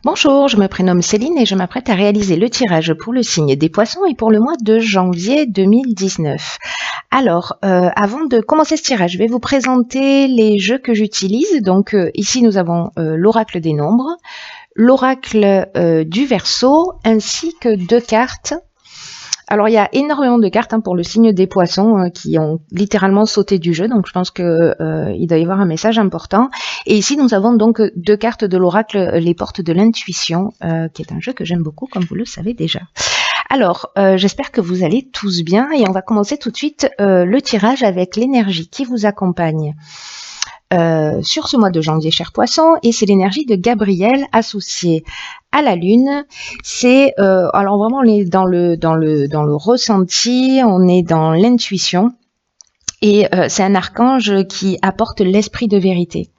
Bonjour, je me prénomme Céline et je m'apprête à réaliser le tirage pour le signe des Poissons et pour le mois de janvier 2019. Alors, avant de commencer ce tirage, je vais vous présenter les jeux que j'utilise. Donc ici, nous avons l'oracle des nombres, l'oracle du Verseau, ainsi que deux cartes. Alors, il y a énormément de cartes pour le signe des Poissons qui ont littéralement sauté du jeu, donc je pense que il doit y avoir un message important. Et ici, nous avons donc deux cartes de l'oracle, les portes de l'intuition, qui est un jeu que j'aime beaucoup, comme vous le savez déjà. Alors, j'espère que vous allez tous bien et on va commencer tout de suite le tirage avec l'énergie qui vous accompagne sur ce mois de janvier, chers poissons, et c'est l'énergie de Gabriel associée à la lune. C'est alors vraiment on est dans le ressenti, on est dans l'intuition, et c'est un archange qui apporte l'esprit de vérité,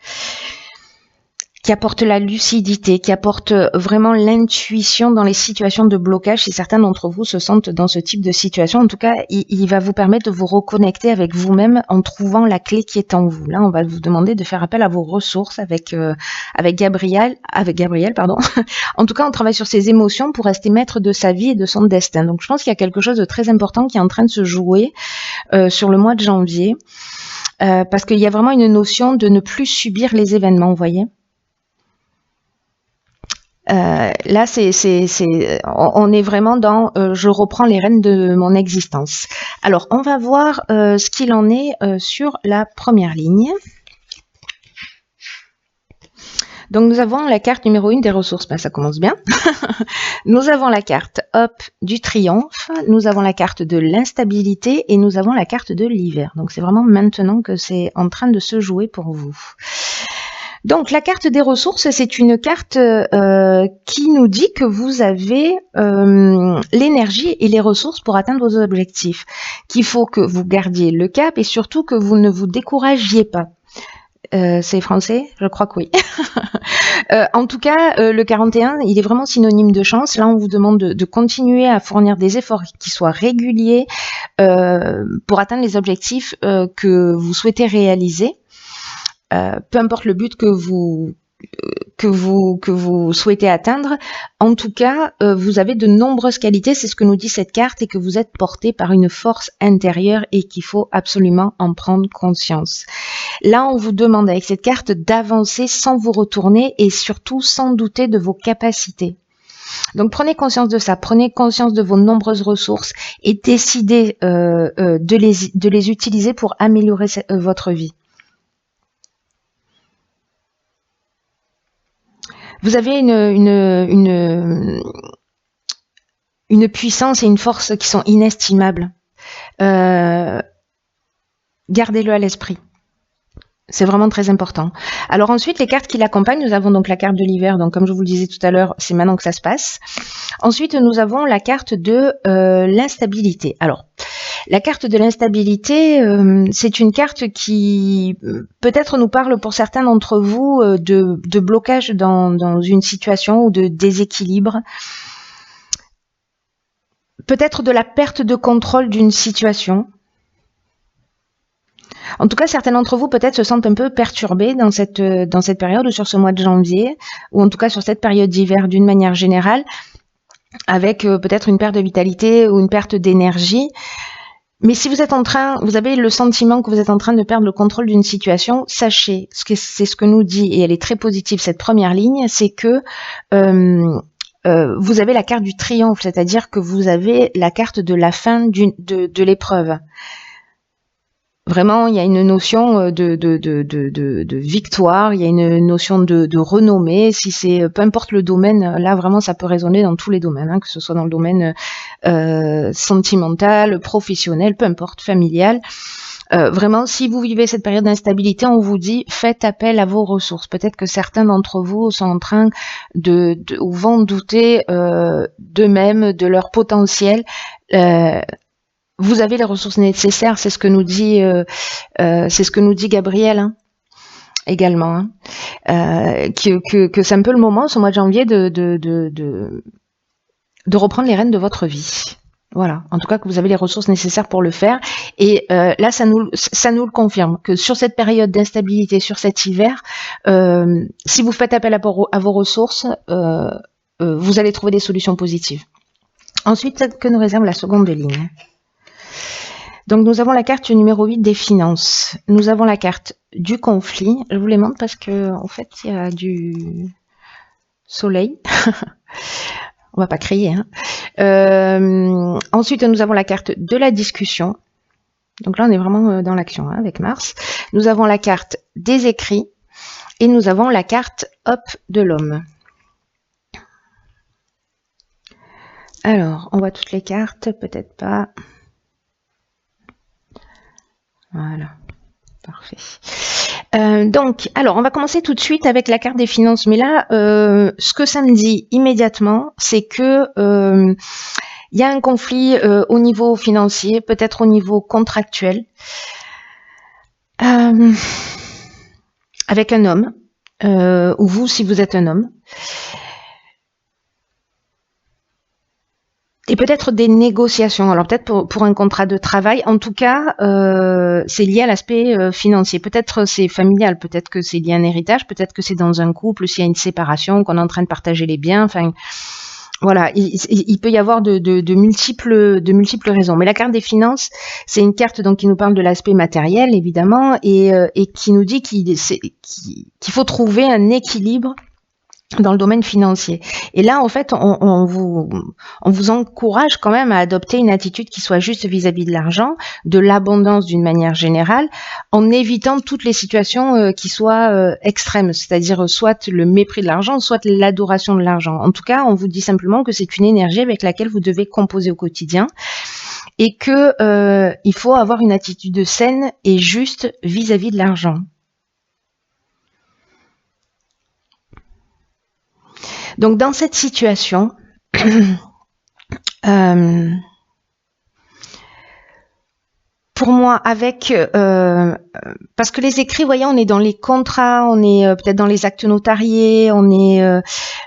qui apporte la lucidité, qui apporte vraiment l'intuition dans les situations de blocage. Si certains d'entre vous se sentent dans ce type de situation, en tout cas, il va vous permettre de vous reconnecter avec vous-même en trouvant la clé qui est en vous. Là, on va vous demander de faire appel à vos ressources avec Gabriel, pardon. En tout cas, on travaille sur ses émotions pour rester maître de sa vie et de son destin. Donc, je pense qu'il y a quelque chose de très important qui est en train de se jouer sur le mois de janvier, parce qu'il y a vraiment une notion de ne plus subir les événements, vous voyez. Là, on est vraiment dans je reprends les rênes de mon existence. Alors, on va voir ce qu'il en est sur la première ligne. Donc, nous avons la carte numéro 1 des ressources. Ben, ça commence bien. Nous avons la carte du triomphe. Nous avons la carte de l'instabilité et nous avons la carte de l'hiver. Donc, c'est vraiment maintenant que c'est en train de se jouer pour vous. Donc, la carte des ressources, c'est une carte qui nous dit que vous avez l'énergie et les ressources pour atteindre vos objectifs, qu'il faut que vous gardiez le cap et surtout que vous ne vous découragiez pas. C'est français? Je crois que oui. En tout cas, le 41, il est vraiment synonyme de chance. Là, on vous demande de continuer à fournir des efforts qui soient réguliers pour atteindre les objectifs que vous souhaitez réaliser. Peu importe le but que vous souhaitez atteindre, en tout cas, vous avez de nombreuses qualités, c'est ce que nous dit cette carte, et que vous êtes porté par une force intérieure et qu'il faut absolument en prendre conscience. Là, on vous demande avec cette carte d'avancer sans vous retourner et surtout sans douter de vos capacités. Donc prenez conscience de ça, prenez conscience de vos nombreuses ressources et décidez de les utiliser pour améliorer votre vie. Vous avez une puissance et une force qui sont inestimables. Gardez-le à l'esprit. C'est vraiment très important. Alors ensuite, les cartes qui l'accompagnent, nous avons donc la carte de l'hiver. Donc comme je vous le disais tout à l'heure, c'est maintenant que ça se passe. Ensuite, nous avons la carte de l'instabilité. Alors, la carte de l'instabilité, c'est une carte qui peut-être nous parle pour certains d'entre vous de blocage dans une situation ou de déséquilibre. Peut-être de la perte de contrôle d'une situation. En tout cas, certains d'entre vous peut-être se sentent un peu perturbés dans cette période ou sur ce mois de janvier, ou en tout cas sur cette période d'hiver d'une manière générale, avec peut-être une perte de vitalité ou une perte d'énergie. Mais si vous avez le sentiment que vous êtes en train de perdre le contrôle d'une situation, sachez, c'est ce que nous dit, et elle est très positive cette première ligne, c'est que vous avez la carte du triomphe, c'est-à-dire que vous avez la carte de la fin de l'épreuve. Vraiment, il y a une notion de victoire, il y a une notion de renommée. Si c'est, peu importe le domaine, là vraiment ça peut résonner dans tous les domaines, que ce soit dans le domaine sentimental, professionnel, peu importe, familial. Vraiment, si vous vivez cette période d'instabilité, on vous dit faites appel à vos ressources. Peut-être que certains d'entre vous sont en train ou vont douter d'eux-mêmes, de leur potentiel. Vous avez les ressources nécessaires, c'est ce que nous dit Gabriel également. Que c'est un peu le moment, ce mois de janvier, de reprendre les rênes de votre vie. Voilà, en tout cas que vous avez les ressources nécessaires pour le faire. Et là, ça nous le confirme, que sur cette période d'instabilité, sur cet hiver, si vous faites appel à vos ressources, vous allez trouver des solutions positives. Ensuite, que nous réserve la seconde ligne? Donc nous avons la carte numéro 8 des finances. Nous avons la carte du conflit. Je vous les montre parce que en fait, il y a du soleil. On va pas crier. Hein. Ensuite, nous avons la carte de la discussion. Donc là, on est vraiment dans l'action, hein, avec Mars. Nous avons la carte des écrits et nous avons la carte hop de l'homme. Alors, on voit toutes les cartes, peut-être pas. Voilà, parfait. Donc, alors, on va commencer tout de suite avec la carte des finances. Mais là, ce que ça me dit immédiatement, c'est que il y a un conflit au niveau financier, peut-être au niveau contractuel, avec un homme, ou vous, si vous êtes un homme. Et peut-être des négociations. Alors peut-être pour un contrat de travail. En tout cas, c'est lié à l'aspect financier. Peut-être c'est familial, peut-être que c'est lié à un héritage, peut-être que c'est dans un couple, s'il y a une séparation, qu'on est en train de partager les biens. Enfin, voilà, il peut y avoir de multiples raisons. Mais la carte des finances, c'est une carte donc qui nous parle de l'aspect matériel, évidemment, et qui nous dit qu'il faut trouver un équilibre dans le domaine financier. Et là, en fait, on vous encourage quand même à adopter une attitude qui soit juste vis-à-vis de l'argent, de l'abondance d'une manière générale, en évitant toutes les situations qui soient extrêmes, c'est-à-dire soit le mépris de l'argent, soit l'adoration de l'argent. En tout cas, on vous dit simplement que c'est une énergie avec laquelle vous devez composer au quotidien et que il faut avoir une attitude saine et juste vis-à-vis de l'argent. Donc dans cette situation, pour moi, avec parce que les écrits, voyez, on est dans les contrats, on est peut-être dans les actes notariés, on est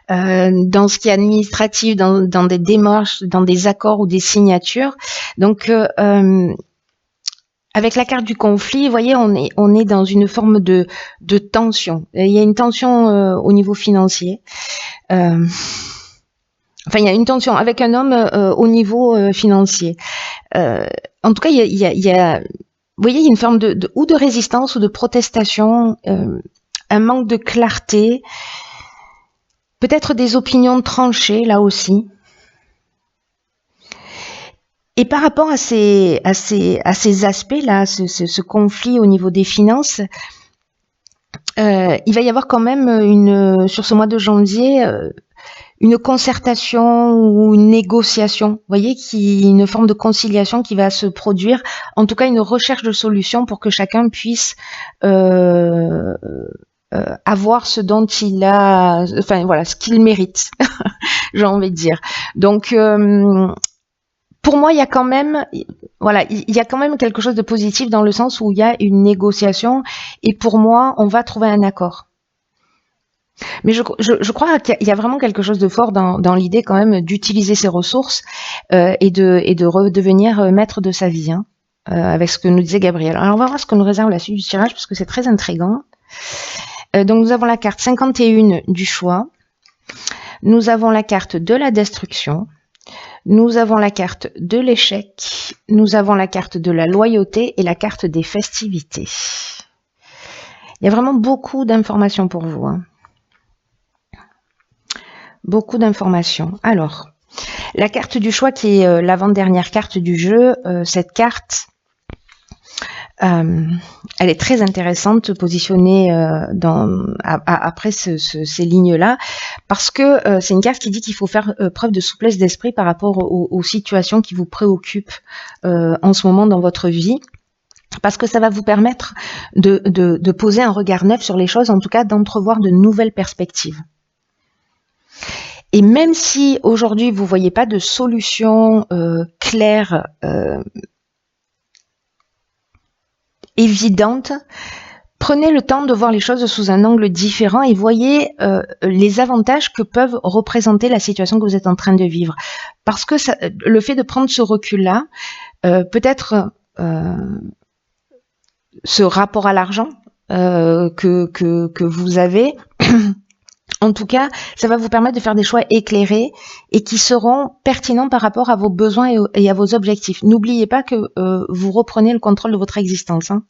dans ce qui est administratif, dans des démarches, dans des accords ou des signatures. Donc avec la carte du conflit, vous voyez, on est dans une forme de tension. Il y a une tension au niveau financier. Enfin, il y a une tension avec un homme au niveau financier. En tout cas, il y a, vous voyez, il y a une forme ou de résistance ou de protestation, un manque de clarté, peut-être des opinions tranchées là aussi. Et par rapport à ces aspects-là, ce conflit au niveau des finances, il va y avoir quand même sur ce mois de janvier une concertation ou une négociation, vous voyez, une forme de conciliation qui va se produire, en tout cas une recherche de solutions pour que chacun puisse avoir ce dont il a, enfin voilà, ce qu'il mérite, j'ai envie de dire. Donc pour moi, il y a quand même, voilà, il y a quand même quelque chose de positif dans le sens où il y a une négociation et pour moi, on va trouver un accord. Mais je crois qu'il y a vraiment quelque chose de fort dans l'idée quand même d'utiliser ses ressources et de redevenir maître de sa vie, hein, avec ce que nous disait Gabriel. Alors on va voir ce que nous réserve la suite du tirage parce que c'est très intriguant. Donc nous avons la carte 51 du choix, nous avons la carte de la destruction, nous avons la carte de l'échec, nous avons la carte de la loyauté et la carte des festivités. Il y a vraiment beaucoup d'informations pour vous, hein. Beaucoup d'informations. Alors, la carte du choix qui est l'avant-dernière carte du jeu, cette carte, elle est très intéressante positionnée après ces lignes-là, parce que c'est une carte qui dit qu'il faut faire preuve de souplesse d'esprit par rapport aux situations qui vous préoccupent en ce moment dans votre vie. Parce que ça va vous permettre de poser un regard neuf sur les choses, en tout cas d'entrevoir de nouvelles perspectives. Et même si aujourd'hui vous voyez pas de solution claire, évidente, Prenez le temps de voir les choses sous un angle différent et voyez les avantages que peuvent représenter la situation que vous êtes en train de vivre. Parce que le fait de prendre ce recul-là, peut-être ce rapport à l'argent que vous avez, en tout cas, ça va vous permettre de faire des choix éclairés et qui seront pertinents par rapport à vos besoins et à vos objectifs. N'oubliez pas que vous reprenez le contrôle de votre existence, hein,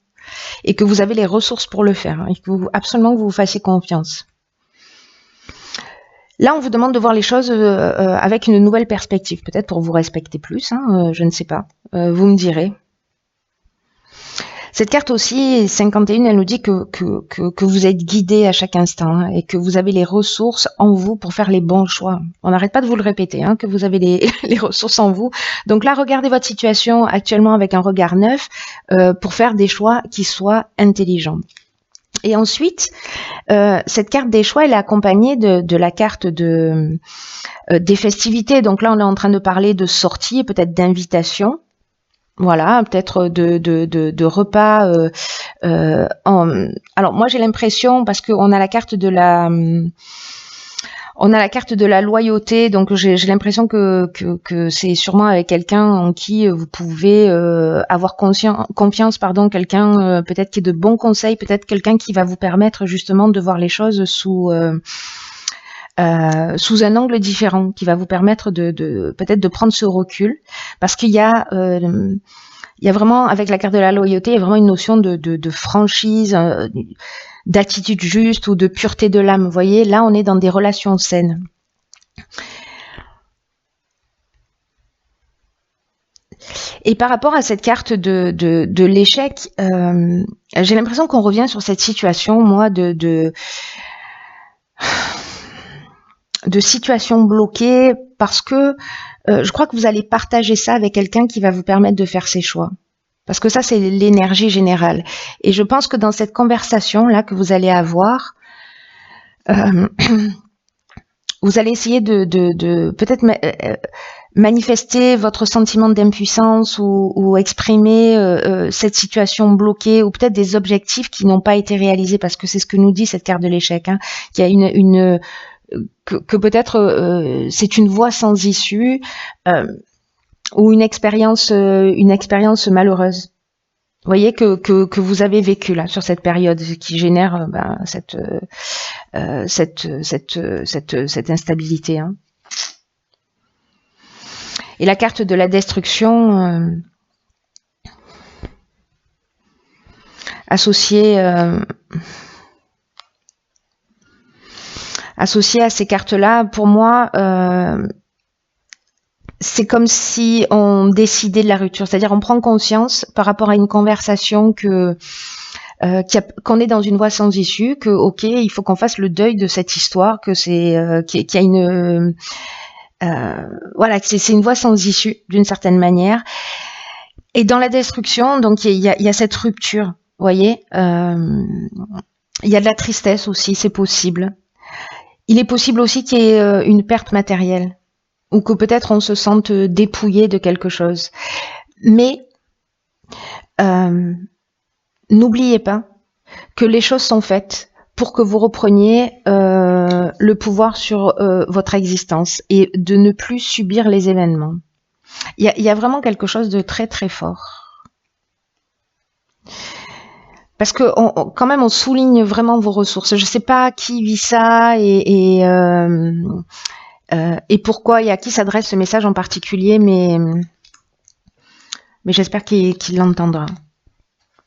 et que vous avez les ressources pour le faire, hein, et que absolument que vous vous fassiez confiance. Là, on vous demande de voir les choses avec une nouvelle perspective, peut-être pour vous respecter plus, hein, je ne sais pas. Vous me direz. Cette carte aussi, 51, elle nous dit que vous êtes guidé à chaque instant, hein, et que vous avez les ressources en vous pour faire les bons choix. On n'arrête pas de vous le répéter, hein, que vous avez les ressources en vous. Donc là, regardez votre situation actuellement avec un regard neuf pour faire des choix qui soient intelligents. Et ensuite, cette carte des choix, elle est accompagnée de la carte des festivités. Donc là, on est en train de parler de sorties et peut-être d'invitations. Voilà, peut-être de repas. Alors moi j'ai l'impression, parce qu'on a la carte de la loyauté, donc j'ai l'impression que c'est sûrement avec quelqu'un en qui vous pouvez avoir confiance, quelqu'un peut-être qui est de bons conseils, peut-être quelqu'un qui va vous permettre justement de voir les choses sous un angle différent, qui va vous permettre peut-être de prendre ce recul, parce qu'il y a vraiment, avec la carte de la loyauté, il y a vraiment une notion de franchise, d'attitude juste ou de pureté de l'âme. Vous voyez, là, on est dans des relations saines. Et par rapport à cette carte de l'échec, j'ai l'impression qu'on revient sur cette situation, moi, de situation bloquée, parce que je crois que vous allez partager ça avec quelqu'un qui va vous permettre de faire ses choix. Parce que ça, c'est l'énergie générale. Et je pense que dans cette conversation-là que vous allez avoir, vous allez essayer de peut-être manifester votre sentiment d'impuissance ou exprimer cette situation bloquée, ou peut-être des objectifs qui n'ont pas été réalisés, parce que c'est ce que nous dit cette carte de l'échec, hein, qu'il y a que peut-être c'est une voie sans issue, ou une expérience malheureuse. Vous voyez que vous avez vécu là sur cette période qui génère cette instabilité, hein. Et la carte de la destruction associée à ces cartes-là, pour moi, c'est comme si on décidait de la rupture. C'est-à-dire, on prend conscience par rapport à une conversation qu'on est dans une voie sans issue, que ok, il faut qu'on fasse le deuil de cette histoire, que c'est qu'il y a une voilà, que c'est une voie sans issue d'une certaine manière. Et dans la destruction, donc il y a cette rupture. Vous voyez, il y a de la tristesse aussi, c'est possible. Il est possible aussi qu'il y ait une perte matérielle, ou que peut-être on se sente dépouillé de quelque chose. Mais n'oubliez pas que les choses sont faites pour que vous repreniez le pouvoir sur votre existence et de ne plus subir les événements. Il y a vraiment quelque chose de très très fort. Parce que quand même on souligne vraiment vos ressources. Je ne sais pas qui vit ça et pourquoi et à qui s'adresse ce message en particulier, mais j'espère qu'il l'entendra.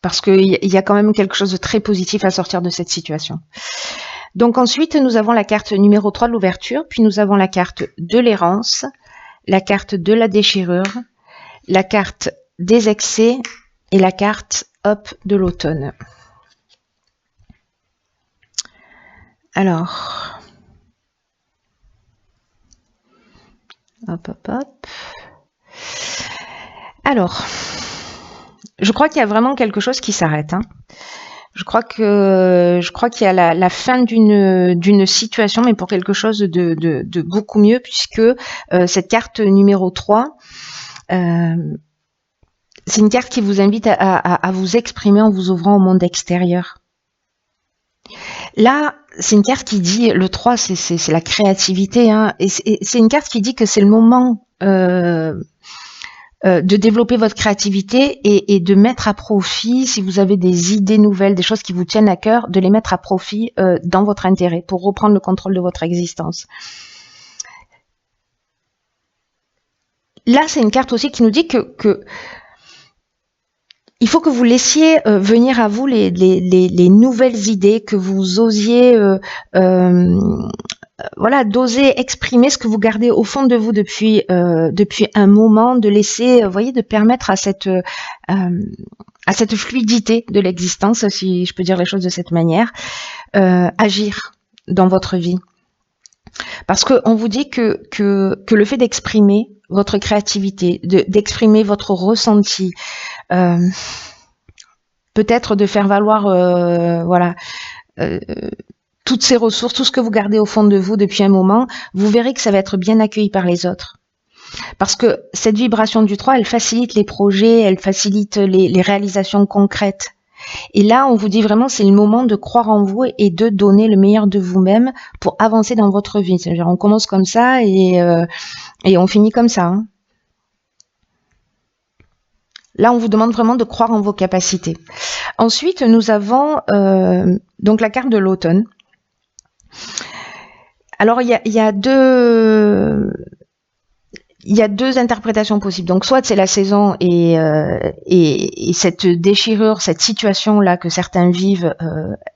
Parce qu'il y a quand même quelque chose de très positif à sortir de cette situation. Donc ensuite, nous avons la carte numéro 3 de l'ouverture, puis nous avons la carte de l'errance, la carte de la déchirure, la carte des excès et la carte de l'automne. Alors, hop. Alors, je crois qu'il y a vraiment quelque chose qui s'arrête, hein. Je crois qu'il y a la fin d'une situation, mais pour quelque chose de beaucoup mieux, puisque cette carte numéro 3, c'est une carte qui vous invite à vous exprimer en vous ouvrant au monde extérieur. Là, c'est une carte qui dit, le 3, c'est la créativité, hein, et c'est une carte qui dit que c'est le moment de développer votre créativité et de mettre à profit, si vous avez des idées nouvelles, des choses qui vous tiennent à cœur, de les mettre à profit dans votre intérêt, pour reprendre le contrôle de votre existence. Là, c'est une carte aussi qui nous dit que il faut que vous laissiez venir à vous les nouvelles idées, que vous osiez voilà, d'oser exprimer ce que vous gardez au fond de vous depuis un moment, de laisser, voyez, de permettre à cette fluidité de l'existence, si je peux dire les choses de cette manière, agir dans votre vie. Parce qu'on vous dit que le fait d'exprimer votre créativité, d'exprimer votre ressenti, peut-être de faire valoir, voilà, toutes ces ressources, tout ce que vous gardez au fond de vous depuis un moment, vous verrez que ça va être bien accueilli par les autres. Parce que cette vibration du 3, elle facilite les projets, elle facilite les réalisations concrètes. Et là, on vous dit vraiment, c'est le moment de croire en vous et de donner le meilleur de vous-même pour avancer dans votre vie. C'est-à-dire, on commence comme ça et on finit comme ça. Hein. Là, on vous demande vraiment de croire en vos capacités. Ensuite, nous avons donc la carte de l'automne. Alors, il y a deux interprétations possibles. Donc, soit c'est la saison et cette déchirure, cette situation-là que certains vivent,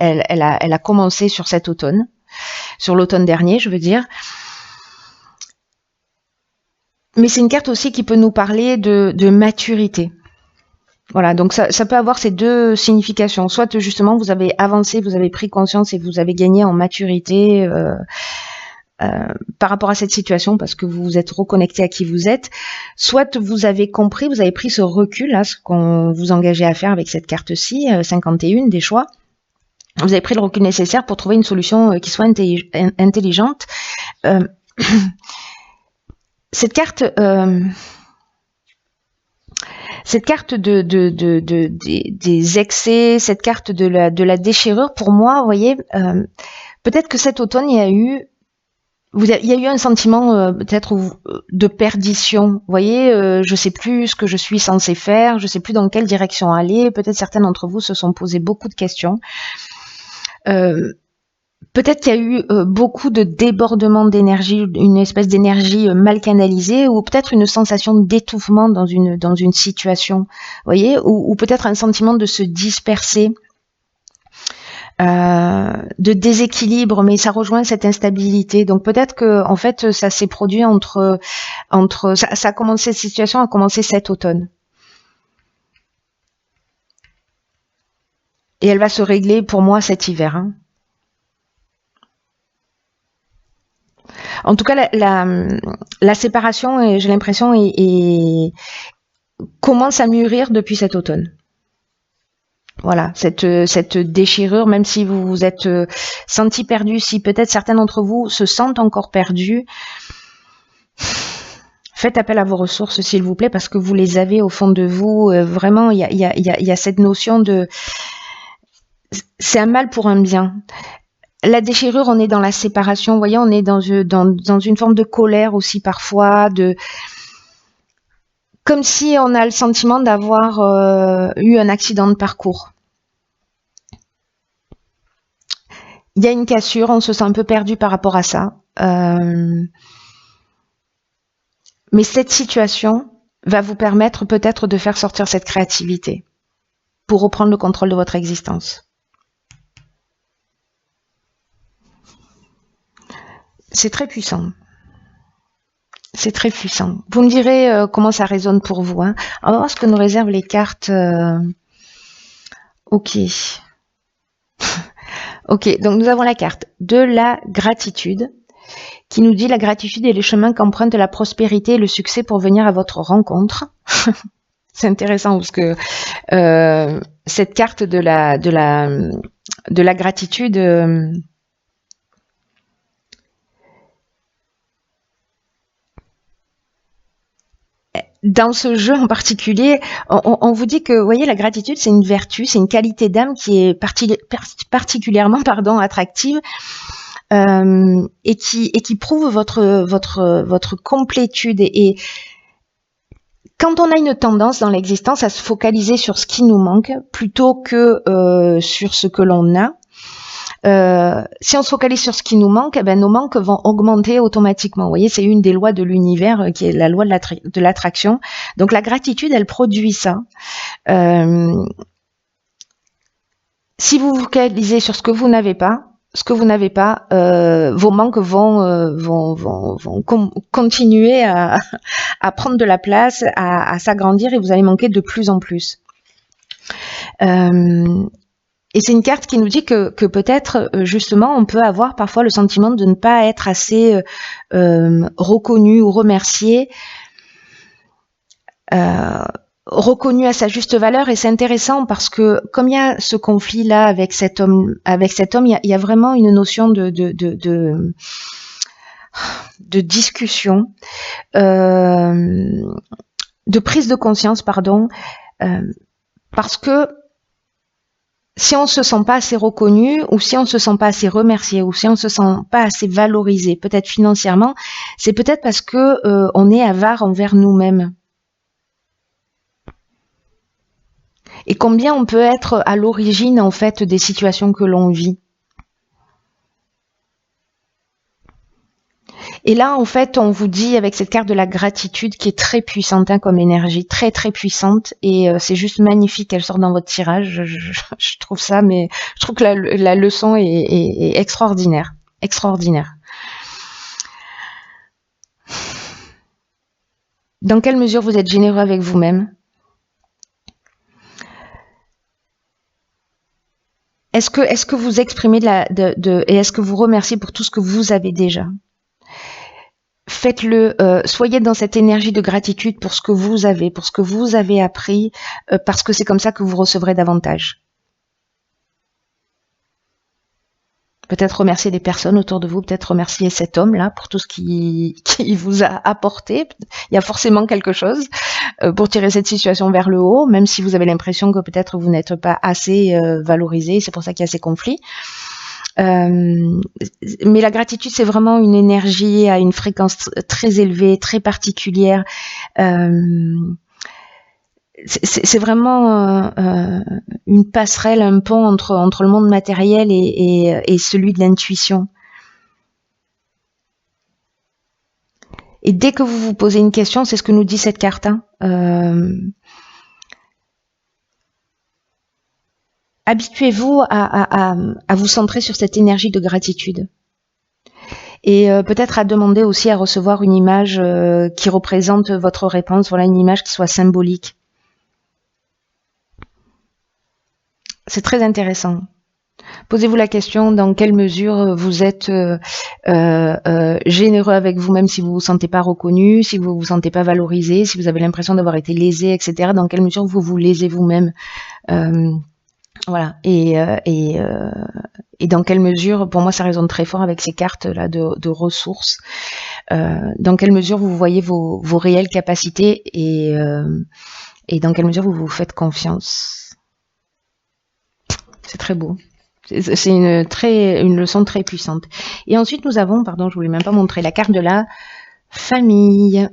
elle a commencé sur cet automne, sur l'automne dernier, je veux dire. Mais c'est une carte aussi qui peut nous parler de maturité. Voilà, donc ça peut avoir ces deux significations. Soit justement vous avez avancé, vous avez pris conscience et vous avez gagné en maturité par rapport à cette situation parce que vous vous êtes reconnecté à qui vous êtes. Soit vous avez compris, vous avez pris ce recul, là, ce qu'on vous engageait à faire avec cette carte-ci, 51 des choix. Vous avez pris le recul nécessaire pour trouver une solution qui soit intelligente. Cette carte des excès, cette carte de la déchirure, pour moi, vous voyez, peut-être que cet automne, il y a eu un sentiment peut-être de perdition. Vous voyez, je sais plus ce que je suis censée faire, je sais plus dans quelle direction aller. Peut-être certains d'entre vous se sont posé beaucoup de questions. Peut-être qu'il y a eu beaucoup de débordement d'énergie, une espèce d'énergie mal canalisée, ou peut-être une sensation d'étouffement dans une situation, vous voyez, ou peut-être un sentiment de se disperser, de déséquilibre, mais ça rejoint cette instabilité. Donc peut-être que en fait ça s'est produit entre ça a commencé, cette situation a commencé cet automne. Et elle va se régler pour moi cet hiver. Hein. En tout cas, la séparation, j'ai l'impression, commence à mûrir depuis cet automne. Voilà, cette déchirure, même si vous vous êtes senti perdu, si peut-être certains d'entre vous se sentent encore perdus, faites appel à vos ressources, s'il vous plaît, parce que vous les avez au fond de vous. Vraiment, il y a cette notion de... C'est un mal pour un bien. La déchirure, on est dans la séparation, vous voyez, on est dans une forme de colère aussi parfois, comme si on a le sentiment d'avoir eu un accident de parcours. Il y a une cassure, on se sent un peu perdu par rapport à ça. Mais cette situation va vous permettre peut-être de faire sortir cette créativité pour reprendre le contrôle de votre existence. C'est très puissant. C'est très puissant. Vous me direz comment ça résonne pour vous. Hein. On va voir ce que nous réservent les cartes. Ok. Ok, donc nous avons la carte de la gratitude qui nous dit la gratitude est le chemin qu'emprunte la prospérité et le succès pour venir à votre rencontre. C'est intéressant parce que cette carte de la gratitude dans ce jeu en particulier, on vous dit que, vous voyez, la gratitude, c'est une vertu, c'est une qualité d'âme qui est particulièrement, attractive, et qui prouve votre complétude. Et quand on a une tendance dans l'existence à se focaliser sur ce qui nous manque plutôt que sur ce que l'on a, si on se focalise sur ce qui nous manque, nos manques vont augmenter automatiquement. Vous voyez, c'est une des lois de l'univers qui est la loi de l'attraction. Donc la gratitude, elle produit ça. Si vous vous focalisez sur ce que vous n'avez pas, vos manques vont continuer à prendre de la place, à s'agrandir, et vous allez manquer de plus en plus. Et c'est une carte qui nous dit que peut-être, justement, on peut avoir parfois le sentiment de ne pas être assez reconnu ou remercié, reconnu à sa juste valeur. Et c'est intéressant parce que comme il y a ce conflit-là avec cet homme, il y a vraiment une notion de discussion, de prise de conscience, parce que si on se sent pas assez reconnu, ou si on se sent pas assez remercié, ou si on se sent pas assez valorisé, peut-être financièrement, c'est peut-être parce que on est avare envers nous-mêmes. Et combien on peut être à l'origine, en fait, des situations que l'on vit. Et là, en fait, on vous dit avec cette carte de la gratitude qui est très puissante, comme énergie, très très puissante, et c'est juste magnifique qu'elle sorte dans votre tirage. Je trouve ça, mais je trouve que la leçon est extraordinaire, extraordinaire. Dans quelle mesure vous êtes généreux avec vous-même? Est-ce que vous exprimez et est-ce que vous remerciez pour tout ce que vous avez déjà? Faites-le, soyez dans cette énergie de gratitude pour ce que vous avez, pour ce que vous avez appris, parce que c'est comme ça que vous recevrez davantage. Peut-être remercier des personnes autour de vous, peut-être remercier cet homme-là pour tout ce qu'il vous a apporté. Il y a forcément quelque chose pour tirer cette situation vers le haut, même si vous avez l'impression que peut-être vous n'êtes pas assez valorisé, c'est pour ça qu'il y a ces conflits. Mais la gratitude, c'est vraiment une énergie à une fréquence très élevée, très particulière. C'est vraiment une passerelle, un pont entre le monde matériel et celui de l'intuition. Et dès que vous vous posez une question, c'est ce que nous dit cette carte, habituez-vous à vous centrer sur cette énergie de gratitude. Et peut-être à demander aussi à recevoir une image qui représente votre réponse, voilà, une image qui soit symbolique. C'est très intéressant. Posez-vous la question dans quelle mesure vous êtes généreux avec vous-même si vous vous sentez pas reconnu, si vous vous sentez pas valorisé, si vous avez l'impression d'avoir été lésé, etc. Dans quelle mesure vous vous lésez vous-même. Voilà. Et dans quelle mesure, pour moi, ça résonne très fort avec ces cartes-là de ressources. Dans quelle mesure vous voyez vos réelles capacités et dans quelle mesure vous vous faites confiance. C'est très beau. C'est une leçon très puissante. Et ensuite, nous avons, je voulais même pas montrer, la carte de la famille.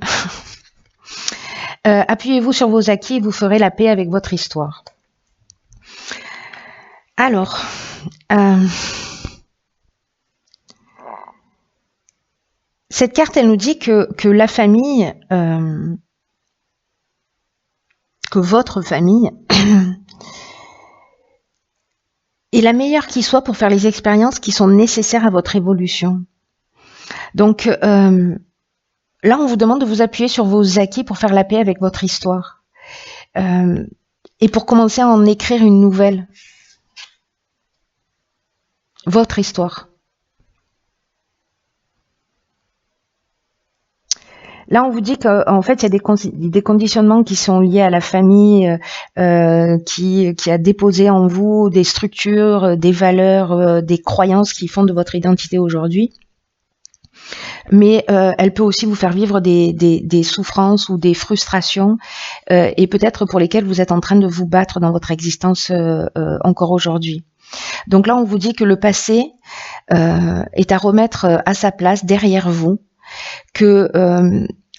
Appuyez-vous sur vos acquis et vous ferez la paix avec votre histoire. Alors, cette carte, elle nous dit que la famille, que votre famille est la meilleure qui soit pour faire les expériences qui sont nécessaires à votre évolution. Donc, là, on vous demande de vous appuyer sur vos acquis pour faire la paix avec votre histoire. Et pour commencer à en écrire une nouvelle. Votre histoire. Là, on vous dit qu'en fait, il y a des conditionnements qui sont liés à la famille, qui a déposé en vous des structures, des valeurs, des croyances qui font de votre identité aujourd'hui. Mais elle peut aussi vous faire vivre des souffrances ou des frustrations et peut-être pour lesquelles vous êtes en train de vous battre dans votre existence encore aujourd'hui. Donc là, on vous dit que le passé est à remettre à sa place derrière vous, que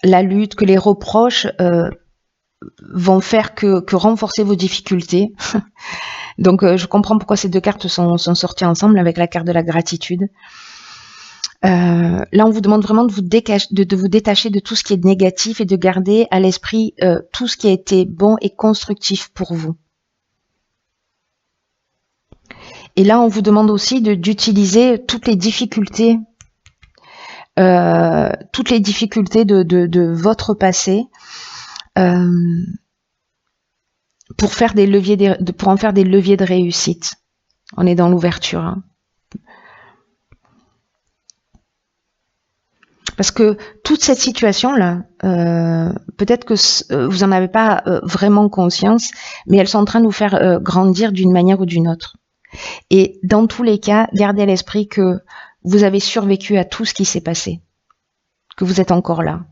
la lutte, que les reproches vont faire que renforcer vos difficultés. Donc je comprends pourquoi ces deux cartes sont sorties ensemble avec la carte de la gratitude. Là, on vous demande vraiment de vous détacher de tout ce qui est négatif et de garder à l'esprit tout ce qui a été bon et constructif pour vous. Et là, on vous demande aussi d'utiliser toutes les difficultés de votre passé pour en faire des leviers de réussite. On est dans l'ouverture. Hein. Parce que toute cette situation-là, peut-être que vous n'en avez pas vraiment conscience, mais elles sont en train de vous faire grandir d'une manière ou d'une autre. Et dans tous les cas, gardez à l'esprit que vous avez survécu à tout ce qui s'est passé, que vous êtes encore là,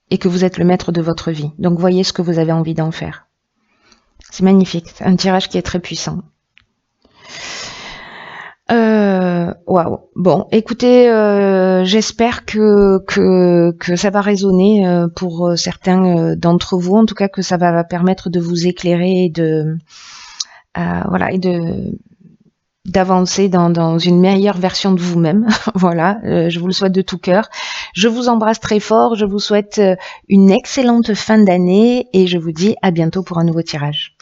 et que vous êtes le maître de votre vie. Donc voyez ce que vous avez envie d'en faire. C'est magnifique, un tirage qui est très puissant. Waouh. Bon, écoutez, j'espère que ça va résonner pour certains d'entre vous. En tout cas, que ça va permettre de vous éclairer et d'avancer dans une meilleure version de vous-même. Voilà, je vous le souhaite de tout cœur. Je vous embrasse très fort. Je vous souhaite une excellente fin d'année et je vous dis à bientôt pour un nouveau tirage.